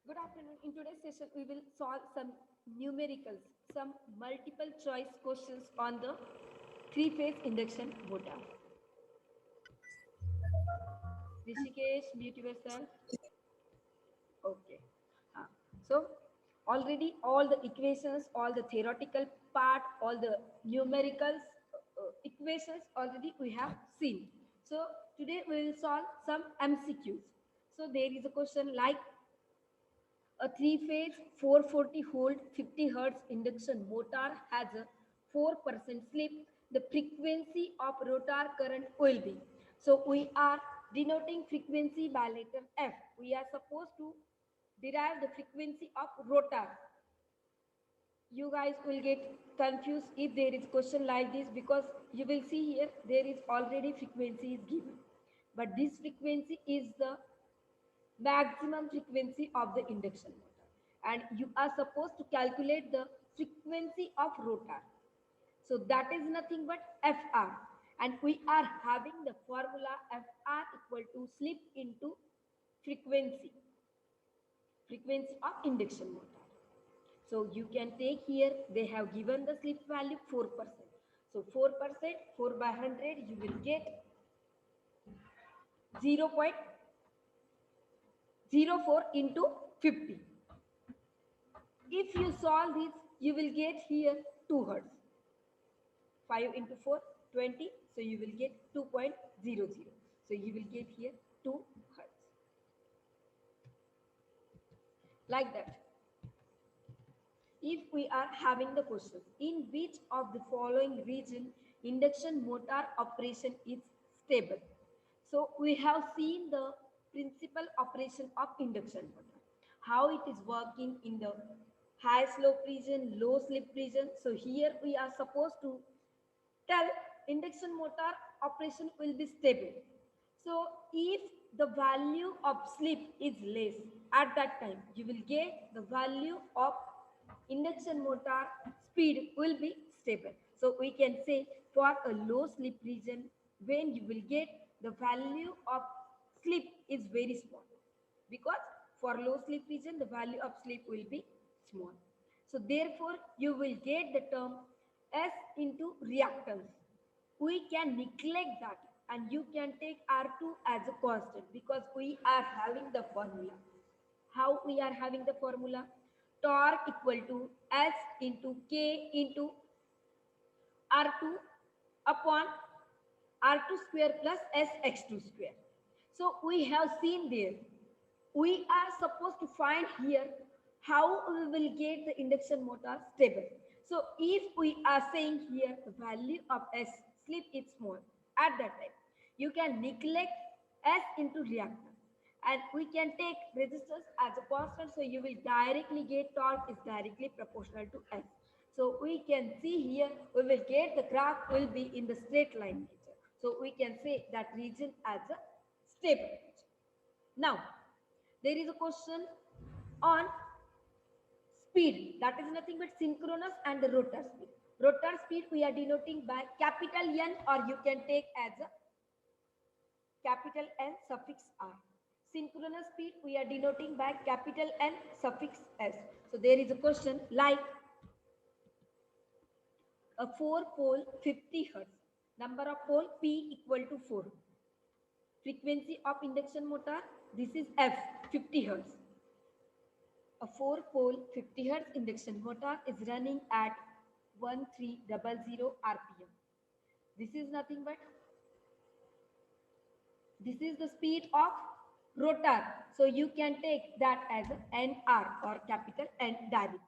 Good afternoon. In today's session, we will solve some numericals, some multiple choice questions on the three-phase induction motor. Rishikesh, mute yourself. Okay. Uh, so, already all the equations, all the theoretical part, all the numericals, equations already we have seen. So, today we will solve some MCQs. So, there is a question like a three-phase 440 volt 50 hertz induction motor has a 4% slip. The frequency of rotor current will be. So we are denoting frequency by letter F. We are supposed to derive the frequency of rotor. You guys will get confused if there is question like this because you will see here there is already frequency is given. But this frequency is the maximum frequency of the induction motor, and you are supposed to calculate the frequency of rotor. So that is nothing but Fr, and we are having the formula Fr equal to slip into frequency of induction motor. So you can take here, they have given the slip value 4%. So 4%, 4 by 100, you will get 0.04 into 50. If you solve this, you will get here 2 hertz. 5 into 4, 20. So you will get 2.00. So you will get here 2 hertz. Like that. If we are having the question, in which of the following region induction motor operation is stable? So we have seen the principal operation of induction motor, how it is working in the high slope region, low slip region. So here we are supposed to tell induction motor operation will be stable. So if the value of slip is less, at that time you will get the value of induction motor speed will be stable. So we can say for a low slip region, when you will get the value of slip is very small, because for low slip region the value of slip will be small. So therefore you will get the term S into reactance. We can neglect that and you can take R2 as a constant because we are having the formula. How we are having the formula? Torque equal to S into K into R2 upon R2 square plus SX2 square. So we have seen there, we are supposed to find here how we will get the induction motor stable. So if we are saying here the value of S slip is small, at that time you can neglect S into reactance and we can take resistance as a constant, so you will directly get torque is directly proportional to S. So we can see here we will get the graph will be in the straight line nature. So we can say that region as a stable region. Now there is a question on speed, that is nothing but synchronous and the rotor speed. Rotor speed we are denoting by capital N, or you can take as a capital N suffix R. Synchronous speed we are denoting by capital N suffix S. So there is a question like a 4 pole 50 hertz, number of pole P equal to 4. Frequency of induction motor, this is F, 50 hertz. A 4 pole 50 hertz induction motor is running at 1300 RPM. This is nothing but, this is the speed of rotor. So you can take that as NR or capital N directly.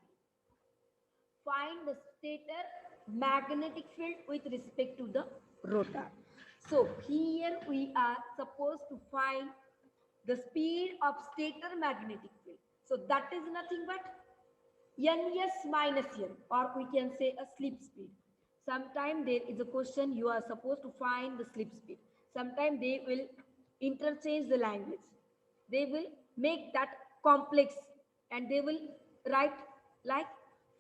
Find the stator magnetic field with respect to the rotor. So here we are supposed to find the speed of stator magnetic field. So that is nothing but Ns minus N, or we can say a slip speed. Sometime there is a question you are supposed to find the slip speed. Sometime they will interchange the language. They will make that complex and they will write like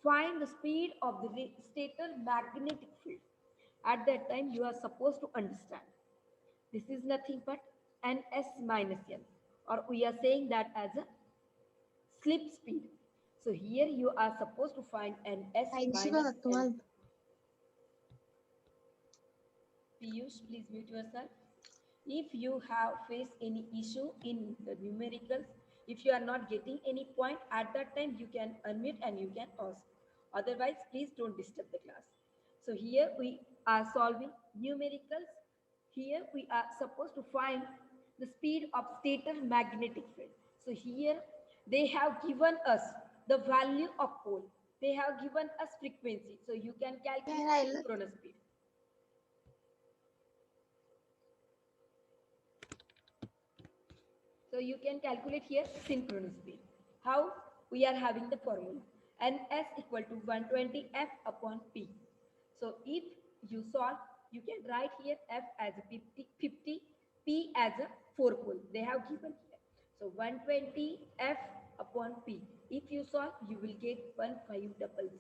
find the speed of the stator magnetic field. At that time you are supposed to understand. This is nothing but Ns minus N, or we are saying that as a slip speed. So here you are supposed to find ns minus 12th, n. 12th. Piyush, please mute yourself. If you have faced any issue in the numericals, if you are not getting any point at that time, you can unmute and you can ask. Otherwise, please don't disturb the class. So here we are solving numericals. Here we are supposed to find the speed of stator magnetic field. So here they have given us the value of pole. They have given us frequency. So you can calculate synchronous speed. So you can calculate here synchronous speed. How? We are having the formula. Ns equal to 120 F upon P. So if you solve, you can write here F as a 50 P as a 4 pole. They have given here. So 120 F upon P. If you solve, you will get 1500.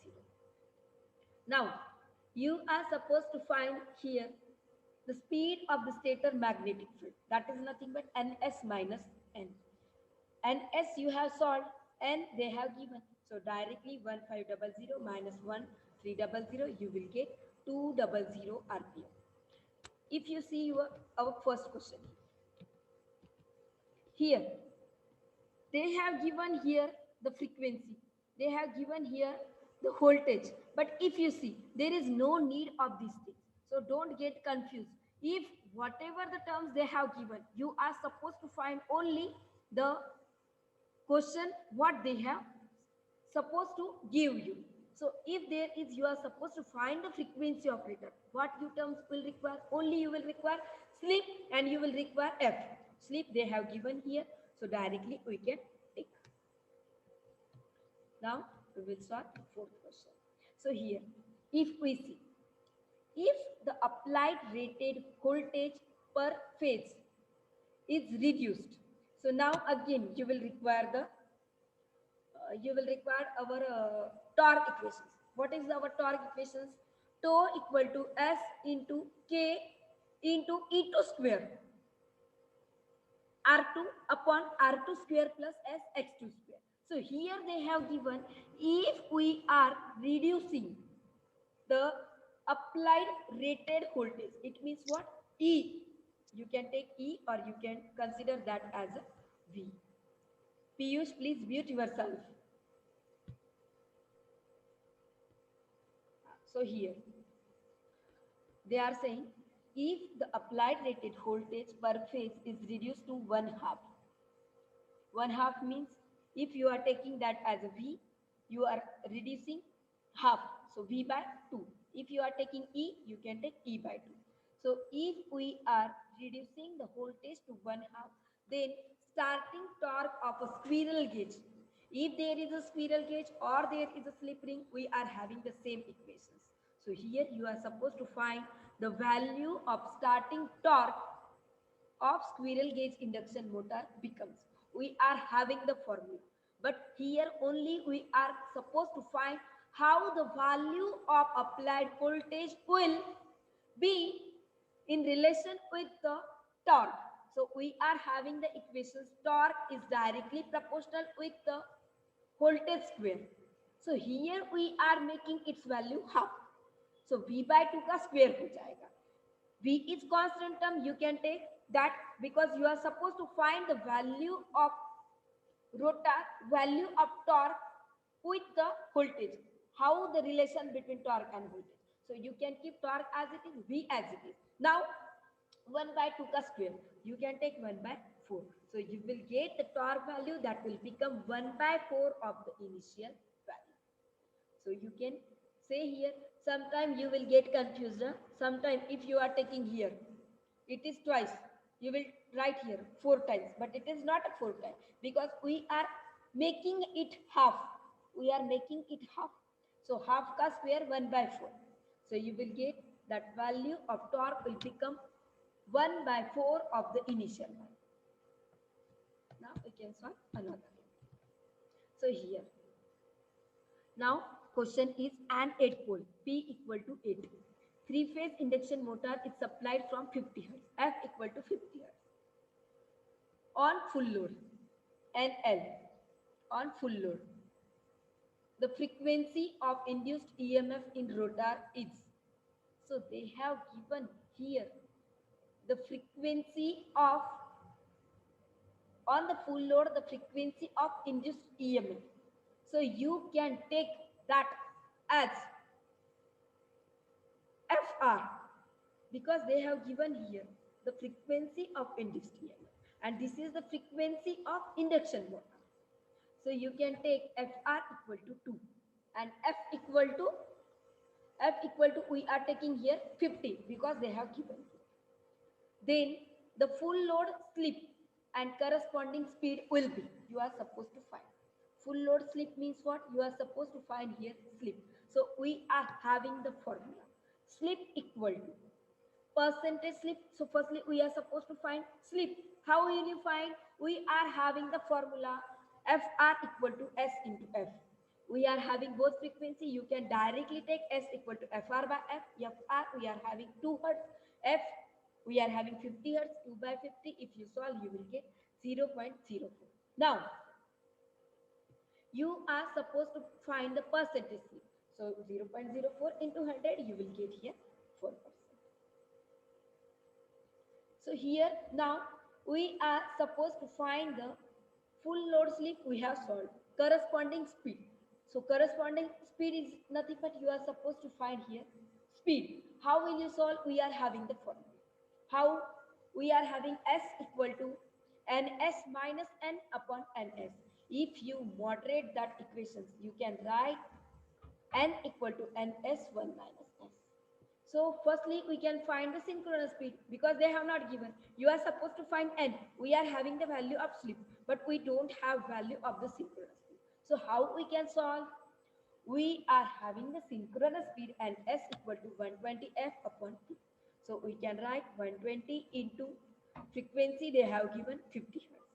Now, you are supposed to find here the speed of the stator magnetic field. That is nothing but ns minus n. Ns you have solved, n they have given. So directly 1500 minus 1300, you will get 200 RPM. If you see our first question, here they have given here the frequency, they have given here the voltage, but if you see, there is no need of these things, so don't get confused. If whatever the terms they have given, you are supposed to find only the question what they have supposed to give you. So if there is, you are supposed to find the frequency operator, what you terms will require, only you will require slip and you will require f. Slip they have given here, so directly we can take. Now we will start fourth question. So here, if we see, if the applied rated voltage per phase is reduced, so now again you will require the our torque equations. What is our torque equations? Tau equal to S into K into E2 square, R2 upon R2 square plus S X2 square. So here they have given, if we are reducing the applied rated voltage, it means what? E. You can take E or you can consider that as a V. Piyush, please mute yourself. So here they are saying, if the applied rated voltage per phase is reduced to 1/2. 1/2 means if you are taking that as a V, you are reducing half. So V by 2. If you are taking E, you can take E by 2. So if we are reducing the voltage to 1/2, then starting torque of a squirrel gauge, if there is a squirrel gauge or there is a slip ring, we are having the same equations. So here you are supposed to find the value of starting torque of squirrel gauge induction motor becomes. We are having the formula, but here only we are supposed to find how the value of applied voltage will be in relation with the torque. So we are having the equations, torque is directly proportional with the voltage square. So here we are making its value half. So V by 2 का square हो जाएगा. V is constant term, you can take that because you are supposed to find the value of rotor, value of torque with the voltage. How the relation between torque and voltage. So you can keep torque as it is, V as it is. Now 1 by 2 ka square, you can take 1 by 4. So you will get the torque value that will become 1 by 4 of the initial value. So you can say here, sometime you will get confused. Sometime if you are taking here, it is twice. You will write here 4 times, but it is not a 4 times because we are making it half. We are making it half. So half ka square 1 by 4. So you will get that value of torque will become 1 by 4 of the initial one. Now we can solve another. So here, now question is an 8 pole P equal to 8. 3-phase induction motor is supplied from 50 Hz, F equal to 50 Hz on full load NL. on full load. The frequency of induced EMF in rotor is, so they have given here the frequency of, on the full load, the frequency of induced EMF. So you can take that as FR, because they have given here the frequency of induced EMF, and this is the frequency of induction motor. So you can take FR equal to 2 and F equal to we are taking here 50 because they have given. Then the full load slip and corresponding speed will be, you are supposed to find. Full load slip means what? You are supposed to find here slip. So we are having the formula. Slip equal to percentage slip. So firstly we are supposed to find slip. How will you find? We are having the formula FR equal to S into F. We are having both frequency. You can directly take S equal to FR by F. FR we are having 2 hertz. F we are having 50 hertz. 2 by 50. If you solve, you will get 0.04. Now you are supposed to find the percentage slip. So 0.04 into 100, you will get here 4%. So here now we are supposed to find the full load slip. We have solved corresponding speed. So corresponding speed is nothing but you are supposed to find here speed. How will you solve? We are having the formula. How? We are having S equal to ns minus n upon ns. If you moderate that equations, you can write n equal to ns1 minus s. So firstly, we can find the synchronous speed because they have not given. You are supposed to find n. We are having the value of slip, but we don't have value of the synchronous speed. So how we can solve? We are having the synchronous speed and s equal to 120 f upon t. So we can write 120 into frequency they have given 50 hertz.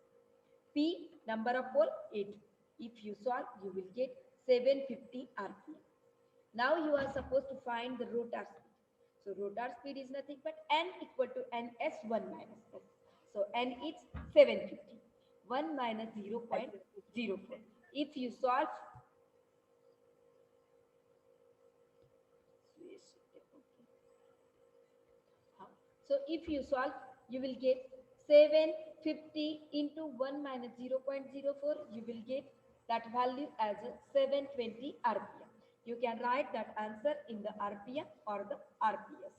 P number of pole 8. If you solve, you will get 750 rpm. Now you are supposed to find the rotor speed. So rotor speed is nothing but n equal to ns1 minus s. So n is 750. 1 minus 0.04. If you solve, so if you solve, you will get 750 into 1 minus 0.04. You will get that value as a 720 rpm. You can write that answer in the rpm or the rps.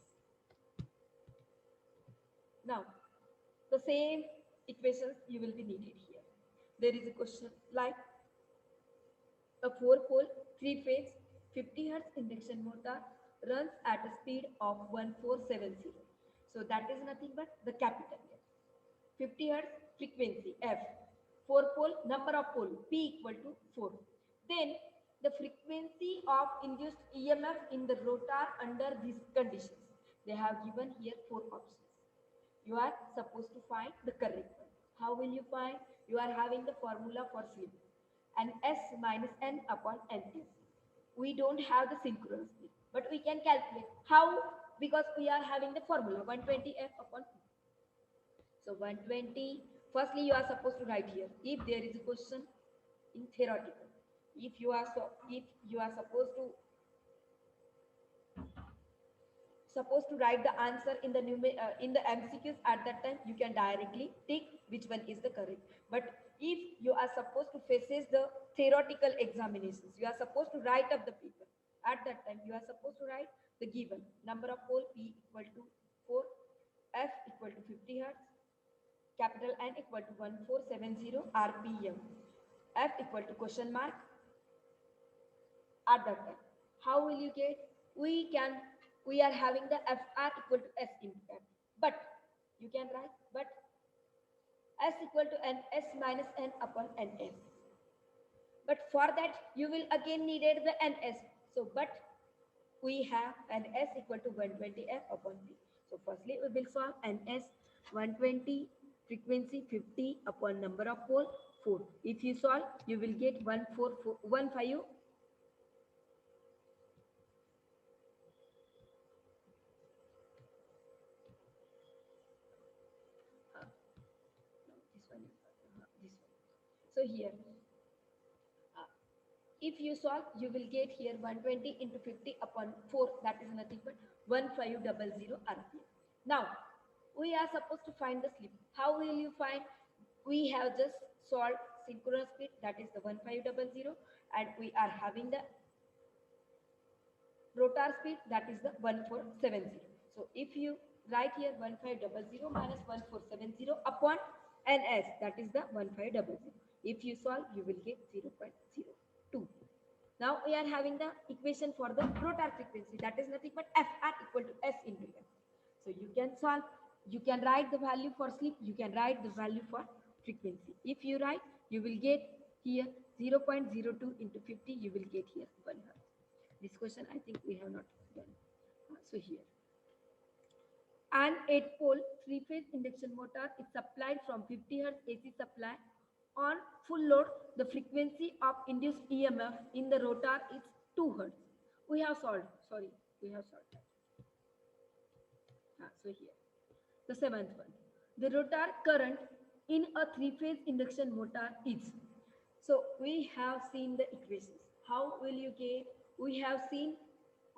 Now, the same equations you will be needed here. There is a question like a 4-pole 3-phase 50 hertz induction motor runs at a speed of 1470. So that is nothing but the capital F. 50 hertz frequency F. 4-pole number of pole P equal to 4. Then the frequency of induced EMF in the rotor under these conditions. They have given here 4 options. You are supposed to find the correct one. How will you find? You are having the formula for slip and S minus N upon Ns. We don't have the synchronous speed, but we can calculate. How? Because we are having the formula 120 F upon P. So 120, firstly you are supposed to write here. If there is a question in theoretical, if you are supposed to write the answer in the MCQs at that time, you can directly tick which one is the correct. But if you are supposed to faces the theoretical examinations, you are supposed to write up the paper. At that time, you are supposed to write the given number of pole P equal to 4, F equal to 50 hertz, capital N equal to 1470 RPM, F equal to question mark. At that time, how will you get? We are having the FR equal to S into F, but you can write but S equal to NS minus N upon NS. But for that, you will again needed the NS. So, but we have NS equal to 120 F upon P. So, firstly, we will solve NS 120, frequency 50 upon number of pole 4. If you solve, you will get 14415. So here If you solve, you will get here 120 into 50 upon 4, that is nothing but 1500 RPM. Now, we are supposed to find the slip. How will you find? We have just solved synchronous speed, that is the 1500, and we are having the rotor speed, that is the 1470. So if you write here 1500 minus 1470 upon ns, that is the 1500. If you solve, you will get 0.02. Now we are having the equation for the rotor frequency, that is nothing but Fr equal to S into F. So you can solve, you can write the value for slip, you can write the value for frequency. If you write, you will get here 0.02 into 50, you will get here 1 hertz. This question I think we have not done. So here, an 8-pole 3-phase induction motor is supplied from 50 hertz AC supply on full load. The frequency of induced EMF in the rotor is 2 hertz. We have solved. Sorry, we have solved. So here, the 7th one. The rotor current in a 3-phase induction motor is. So we have seen the equations. How will you get? We have seen,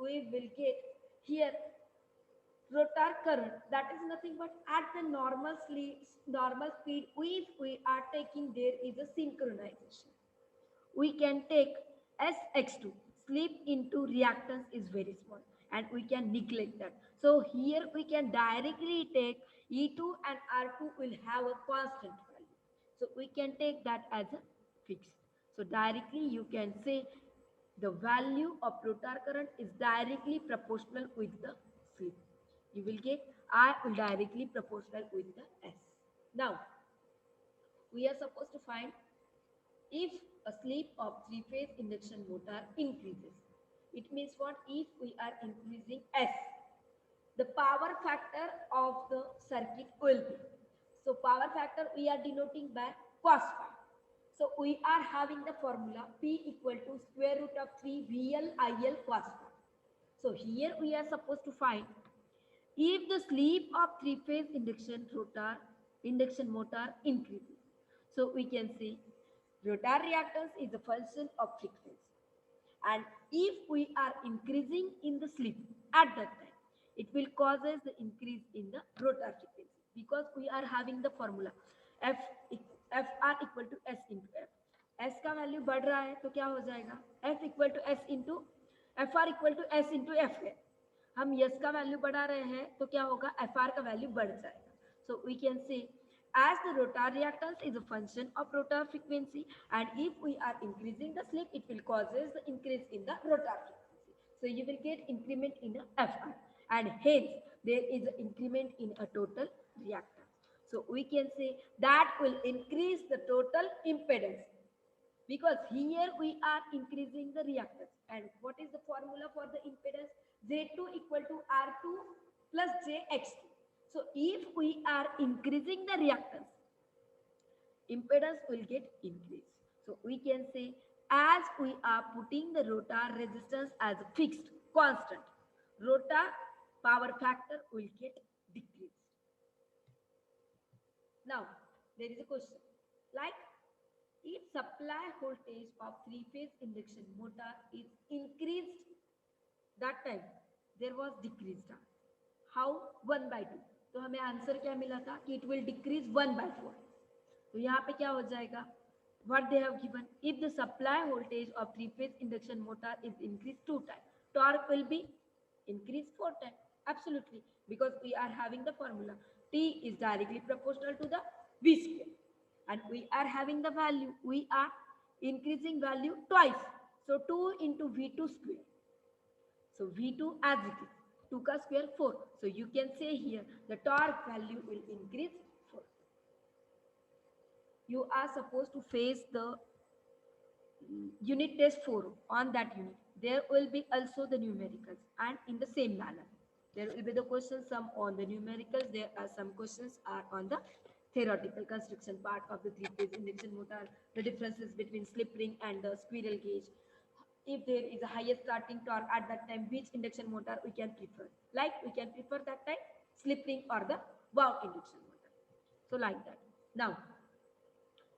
we will get here rotor current, that is nothing but at the normal speed, if we are taking, there is a synchronization. We can take Sx2, slip into reactance is very small and we can neglect that. So here we can directly take E2 and R2 will have a constant value. So we can take that as a fixed. So directly you can say the value of rotor current is directly proportional with the slip. You will get I will directly proportional with the S. Now, we are supposed to find if a slip of 3-phase induction motor increases. It means what? If we are increasing S, the power factor of the circuit will be. So power factor we are denoting by cos phi. So we are having the formula P equal to square root of 3 VL IL cos phi. So here we are supposed to find if the slip of 3-phase induction motor increases. So we can say rotor reactance is a function of frequency. And if we are increasing in the slip at that time, it will causes the increase in the rotor frequency, because we are having the formula Fr equal to S into F. S का value बढ़ रहा है तो क्या हो जाएगा? F equal to S into Fr equal to S into F है. हम S का वैल्यू बढ़ा रहे हैं तो क्या होगा? Fr का वैल्यू बढ़ जाएगा. So we can say as the rotor reactance is a function of rotor frequency, and if we are increasing the slip, it will causes the increase in the rotor frequency. So you will get increment in the Fr, and hence there is an increment in a total reactance. So we can say that will increase the total impedance, because here we are increasing the reactance. And what is the formula for the impedance? Z2 equal to R2 plus JX2. So if we are increasing the reactance, impedance will get increased. So we can say as we are putting the rotor resistance as a fixed constant, rotor power factor will get decreased. Now there is a question like, if supply voltage of 3-phase induction motor is increased, that time there was decreased. How? 1 by 2. तो हमें answer क्या मिला था कि it will decrease 1 by 4. तो यहाँ पे क्या हो जाएगा? What they have given, if the supply voltage of 3-phase induction motor is increased 2 times, torque will be increased 4 times. Absolutely, because we are having the formula T is directly proportional to the V square. And we are having the value, we are increasing value twice. So 2 into V2 square. So V2 as it is, 2 ka square 4. So you can say here the torque value will increase 4. You are supposed to face the unit test 4 on that unit. There will be also the numericals, and in the same manner. There will be the questions, some on the numericals, there are some questions are on the theoretical construction part of the 3-phase induction motor, the differences between slip ring and the squirrel cage. If there is a higher starting torque at that time, which induction motor we can prefer? Like we can prefer that time slip ring or the wound induction motor. So like that. Now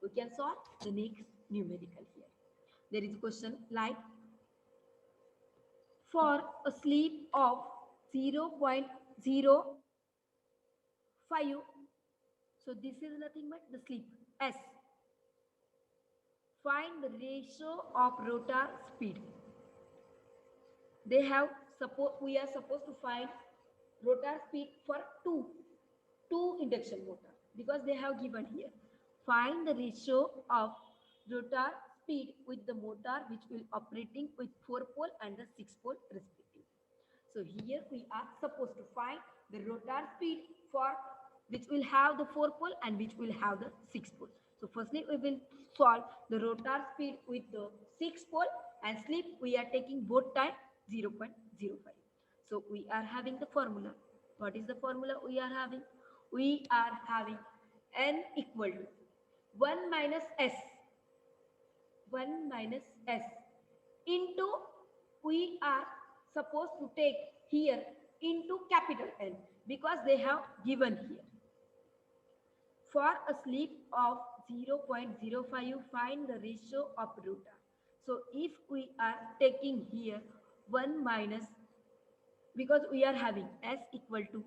we can solve the next numerical here. there is a question like for a sleep of 0.05, so this is nothing but the sleep S. Find the ratio of rotor speed. They have suppose we are supposed to find rotor speed for two induction motor because they have given here. Find the ratio of rotor speed with the motor which will operating with 4 pole and the 6 pole respectively. So here we are supposed to find the rotor speed for which will have the 4 pole and which will have the 6 pole. So firstly we will solve the rotor speed with the 6 pole and slip we are taking both time 0.05. So we are having the formula. What is the formula we are having? We are having n equal to 1 minus s, 1 minus s into, we are supposed to take here into capital N because they have given here. For a slip of 0.05, find the ratio of rotor. So if we are taking here 1 minus, because we are having s equal to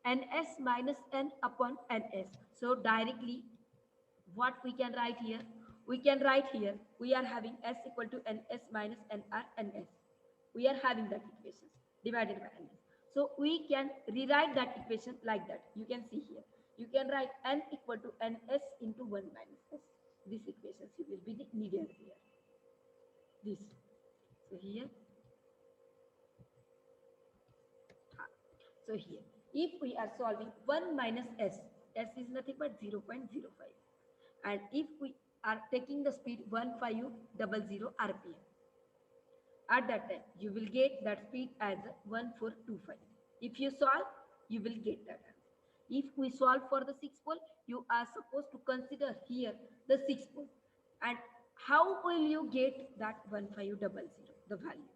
ns minus n upon ns. So directly what we can write here? We can write here, we are having s equal to ns minus nr ns. We are having that equation divided by ns. So we can rewrite that equation like that. You can see here. You can write n equal to ns into 1 minus s. This equation will be needed here. This. So here. So here, if we are solving 1 minus s, s is nothing but 0.05. And if we are taking the speed 1500 rpm, at that time you will get that speed as 1425. If you solve, you will get that answer. If we solve for the 6 pole, you are supposed to consider here the 6 pole. And how will you get that 1500, the value?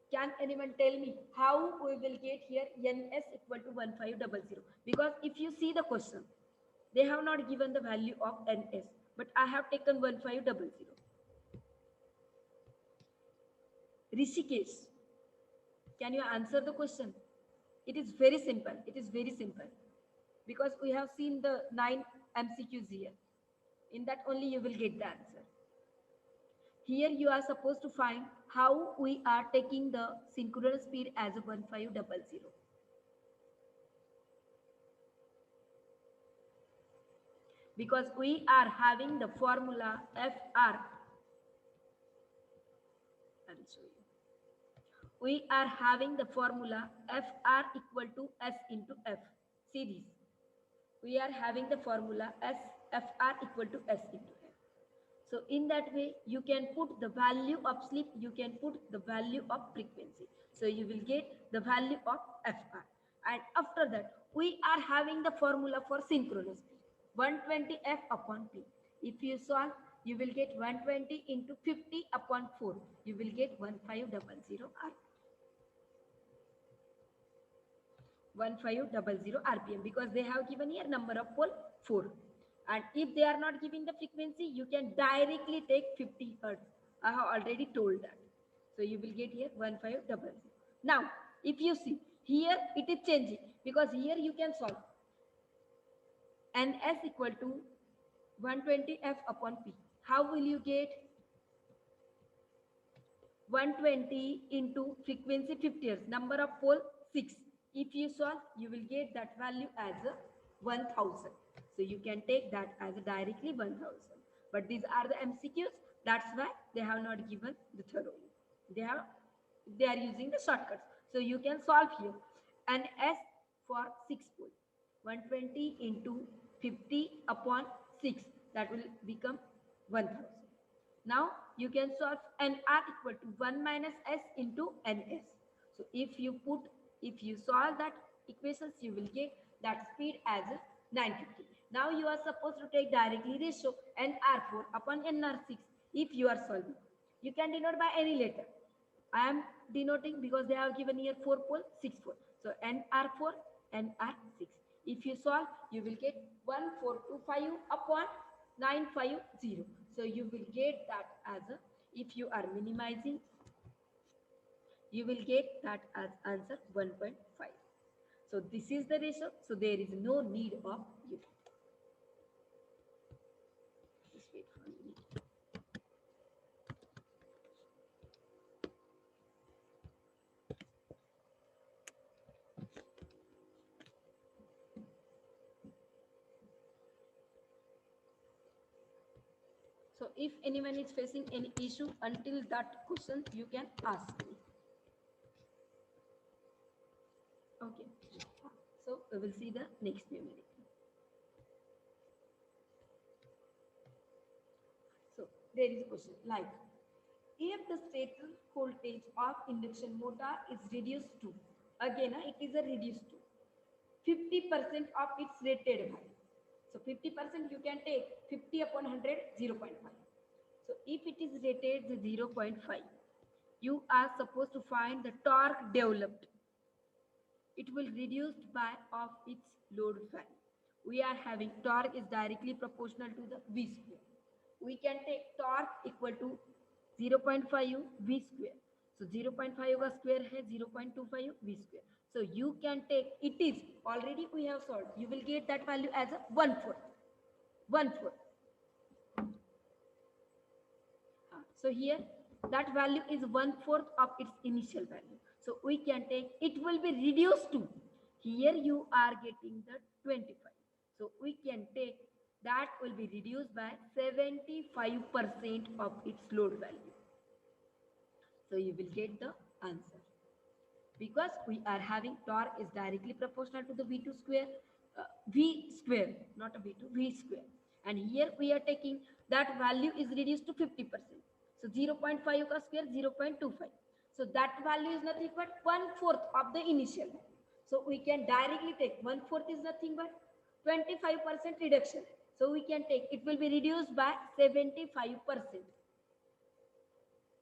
Can anyone tell me how we will get here ns equal to 1500? Because if you see the question, they have not given the value of ns, but I have taken 1500. Rishikesh, can you answer the question? It is very simple. It is very simple. Because we have seen the 9 MCQs here. In that only you will get the answer. Here you are supposed to find how we are taking the synchronous speed as a 1500. Because we are having the formula FR. I will show you. We are having the formula FR equal to S into F. See this. We are having the formula FR equal to S into F. So in that way, you can put the value of slip, you can put the value of frequency. So you will get the value of FR. And after that, we are having the formula for synchronous speed, 120 F upon P. If you solve, you will get 120 into 50 upon 4. You will get 1500 RPM. 1500 RPM because they have given here number of pole 4. And if they are not giving the frequency, you can directly take 50 hertz. I have already told that. So you will get here 1500. Now, if you see, here it is changing because here you can solve ns equal to 120 F upon P. How will you get 120 into frequency 50 hertz, number of pole 6. If you solve, you will get that value as 1000. So you can take that as directly 1000. But these are the MCQs. That's why they have not given the thoroughly. They are using the shortcuts. So you can solve here. And S for 6 pole. 120 into 50 upon 6. That will become 1000. Now you can solve nr equal to 1 minus s into ns. So if you solve that equations, you will get that speed as 950. Now you are supposed to take directly ratio nr4 upon nr6 if you are solving. You can denote by any letter. I am denoting because they have given here 4 pole, 6 pole. So nr4, nr6. If you solve, you will get 1425 upon 950. So you will get that as a, if you are minimizing, you will get that as answer 1.5. So this is the ratio. So there is no need of unit. Just wait for a minute. So if anyone is facing any issue until that question, you can ask me. Okay. So we will see the next numerical. So there is a question like, if the stator voltage of induction motor is reduced to, again it is a reduced to 50% of its rated value. So 50% you can take 50 upon 100, 0.5. So if it is rated 0.5, you are supposed to find the torque developed. It will reduced by of its load value. We are having torque is directly proportional to the V square. We can take torque equal to 0.5 V square. So 0.5 का square है 0.25 V square. So you can take, it is already we have solved. You will get that value as a 1/4. 1/4. So here that value is 1/4 of its initial value. So we can take, it will be reduced to, here you are getting the 25. So we can take that will be reduced by 75% of its load value. So you will get the answer. Because we are having torque is directly proportional to the V2 square, V square, not a V2, V square. And here we are taking that value is reduced to 50%. So 0.5 ka square 0.25. So that value is nothing but 1/4 of the initial value. So we can directly take 1/4 is nothing but 25% reduction. So we can take, it will be reduced by 75%.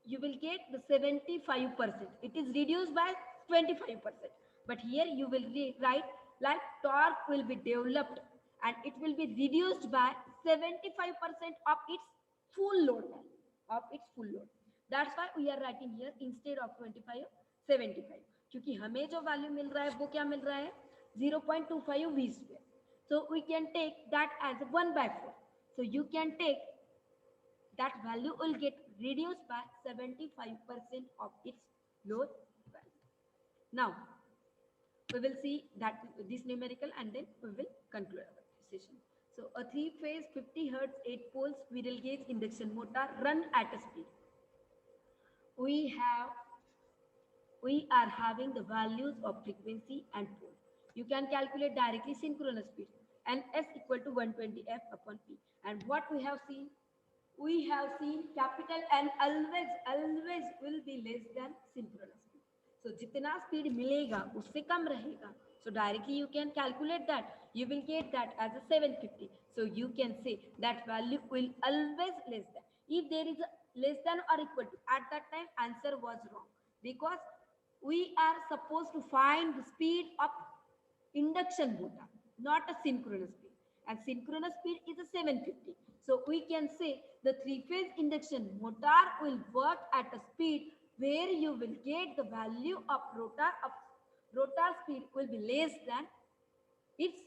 You will get the 75%. It is reduced by 25%. But here you will write like torque will be developed and it will be reduced by 75% of its full load value. Of its full load. That's why we are writing here instead of 25, 75. क्योंकि हमें जो value मिल रहा है वो क्या मिल रहा है 0.25 V square. So we can take that as 1/4. So you can take that value will get reduced by 75% of its load value. Now we will see that this numerical and then we will conclude our session. So a 3-phase 50 Hertz 8 poles squirrel cage induction motor run at a speed. We are having the values of frequency and pole. You can calculate directly synchronous speed and S equal to 120 F upon P. And what we have seen? We have seen capital N always will be less than synchronous speed. So जितना speed मिलेगा उससे कम रहेगा. So directly you can calculate that. You will get that as a 750. So you can say that value will always less than. If there is a less than or equal to, at that time answer was wrong. Because we are supposed to find the speed of induction motor, not a synchronous speed. And synchronous speed is a 750. So we can say the 3-phase induction motor will work at a speed where you will get the value of rotor speed will be less than its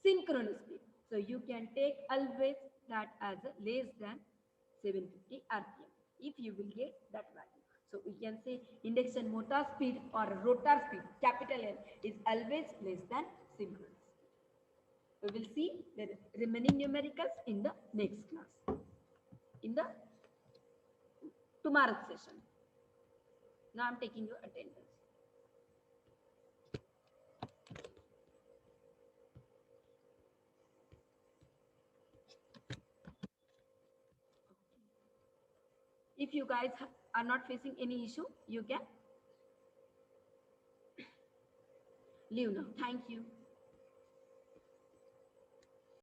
synchronous speed. So you can take always that as a less than 750 RPM if you will get that value. So we can say induction motor speed or rotor speed, capital N, is always less than synchronous. We will see the remaining numericals in the next class, in the tomorrow's session. Now I'm taking your attendance. If you guys are not facing any issue, you can leave now. Thank you.